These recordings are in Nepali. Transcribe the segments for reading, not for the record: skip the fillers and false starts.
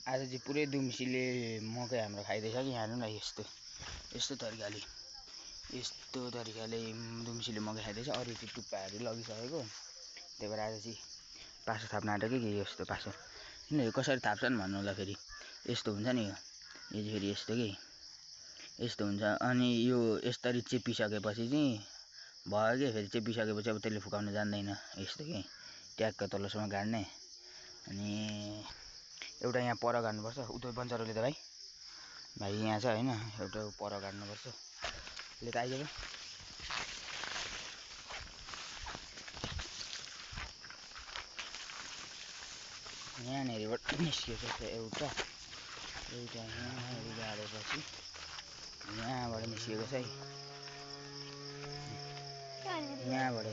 आज चाहिँ पुरै दुम्सीले मकै हाम्रो खाइदिएछ कि यहाँ हेर्नु न यस्तो तरिकाले दुम्सीले मकै खाइदिएछ। अरू चाहिँ टुप्पाहरू लगिसकेको, त्यही भएर आज चाहिँ पासो थाप्न आँटेको कि यस्तो पासो यिनीहरू कसरी थाप्छन् भन्नु होला। फेरि यस्तो हुन्छ नि, यो चाहिँ फेरि यस्तो कि यस्तो हुन्छ। अनि यो यसरी चेपिसकेपछि चाहिँ भयो कि फेरि चेपिसकेपछि अब त्यसले फुकाउन जान्दैन। यस्तो कि ट्याक्क तलसम्म गाड्ने, अनि एउटा यहाँ पर गाड्नुपर्छ। उतो बन्चरोले त भाइ यहाँ छ होइन, एउटा पर गाड्नुपर्छ। ले त आइज यहाँनिरबाट निस्किएको छ एउटा यहाँनिर गाडेपछि यहाँबाट निस्किएको छ है। यहाँबाट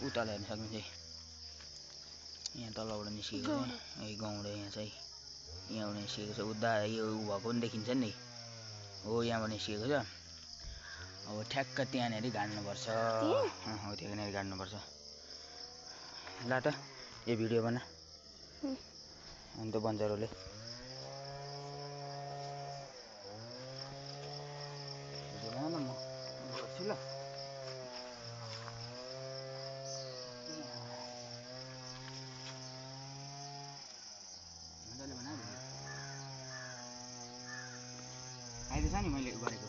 उताल हेर्न सक्नुहुन्छ। यहाँ तलबाट निस्किएको छ है गाउँबाट। यहाँ चाहिँ यहाँबाट निस्किएको छ। उता यो भएको पनि देखिन्छ नि, हो यहाँबाट निस्किएको छ। अब ठ्याक्क त्यहाँनिर गाड्नुपर्छ। हो त्यहाँनिर गाड्नुपर्छ। ल त यो भिडियो बना अन्त बन्चरोले भिडियो बना न, म गर्छु ल। मजाले बना भिडियो आइदिएछ नि मैले गरेको।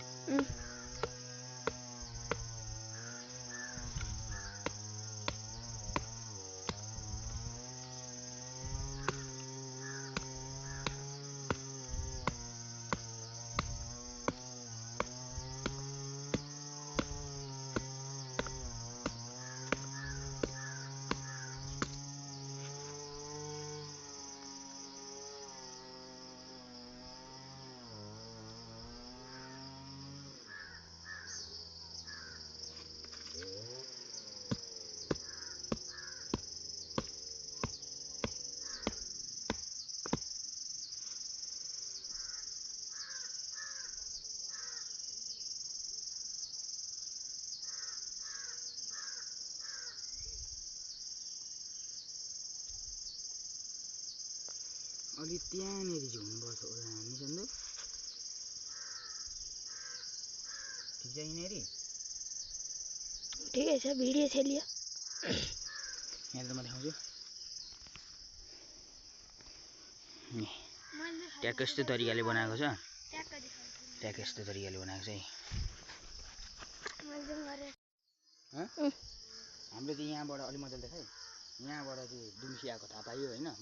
अलि त्यहाँनिर चाहिँ हुनुपर्छ होला नि सन्दु, ठिक छ यिनीहरू ठिकै छ। भिडियो खेलियो यहाँ त म देखाउँछु। ट्याक्क यस्तो तरिकाले बनाएको छ, ट्याक्क यस्तो तरिकाले बनाएको छ है। हाम्रो चाहिँ यहाँबाट अलि मजाले देखाइ, यहाँबाट चाहिँ दुम्सी आएको थाहा पाइयो होइन।